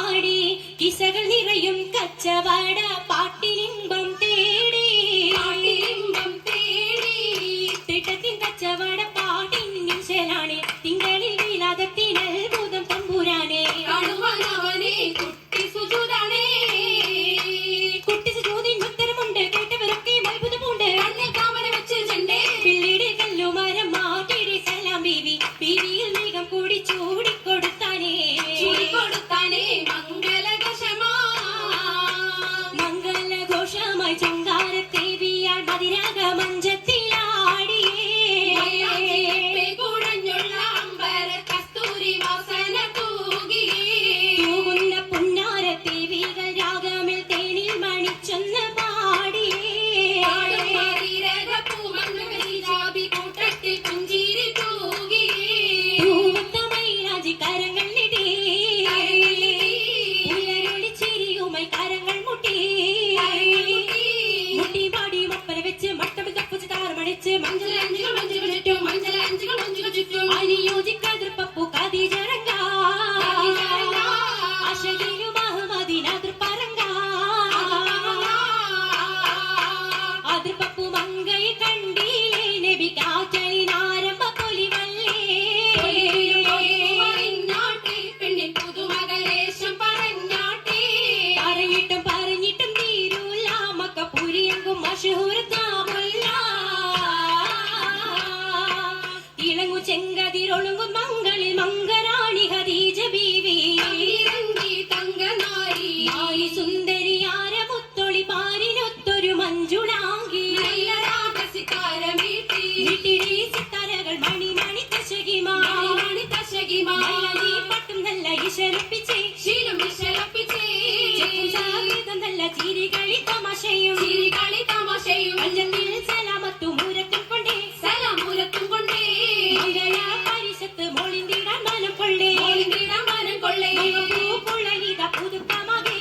പാടി കിസകൾ നിറയും കച്ചവട പാട്ടിനിമ്പം തേടി തിട്ടത്തിൻ കച്ചവട പാട്ടിൻ നിശലാണ് തിങ്കളിൽ വിലാദത്തിനൽ ഭൂതം തമ്പുരാനെ കാണുവാനവനെ കുട്ടി സുജൂദാണേ കുട്ടി സുജൂദിന് ഉത്തരമുണ്ട് കേട്ടവരൊക്കെ അത്ഭുതമുണ്ട് കണ്ണിൽ കാമന വെച്ച് ചെണ്ടേ പിള്ളിയുടെ കല്ലുമരം മാറ്റിയുടെ സലാം ബീവി ബീവിയിൽ മേഘം കൂടി ചൂടിക്കൊടുത്താനേ മംഗളഘോഷമായി ചങ്കാരത്തേവിയാൽ മതിരാഗ മഞ്ചത്തിലാടിയേ തൂകുന്ന പുന്നാരത്തേവികൾ രാഗമിൽ തേനിൽ മണിച്ചൊന്ന് പാടിയേ പൂവത്തമൈരാജി കരങ്ങൾ നീട്ടി ഉയരൊളിച്ചിരിയുമായി കരങ്ങൾ മുട്ടി മുട്ടി പാടി മപ്പല വെച്ച് മട്ടമിൽ തപ്പുച്ച് താറമണിച്ച് അനുയോജിക്കാതിർപ്പപ്പു കതിജറങ്ക അശകിലും അഹമ്മദിനാതിർപ്പരങ്ക അതിർപ്പപ്പു മങ്കൈ കണ്ടില്ലേ നബി കാറ്റലിനാരംഭ പൊലിവല്ലേ പറഞ്ഞിട്ടും തീരൂല മക്കപ്പുരിയെങ്കും മഷഹൂർത്താമുല്ല ഇളങ്ങു ചെങ്കതിരൊളുങ്ങും മംഗളിൽ മംഗറാണി ഖദീജ ബീവി നാരി സുന്ദരിയാര മുത്തൊളി പാരിനൊത്തൊരു മഞ്ജുളാങ്കി സിത്താരകൾ മണി തശകിമാണി പട്ടും നല്ല ഇശലപ്പിച്ചേ നല്ല ചിരികളി തമാശയും അഞ്ചത്തിൽ സലാമത്തും മൂരത്തും കൊണ്ടേ മംഗള പരിഷത്ത് മോളിന്തിടാൻ മനം കൊള്ളേ പുതുക്കമാകെ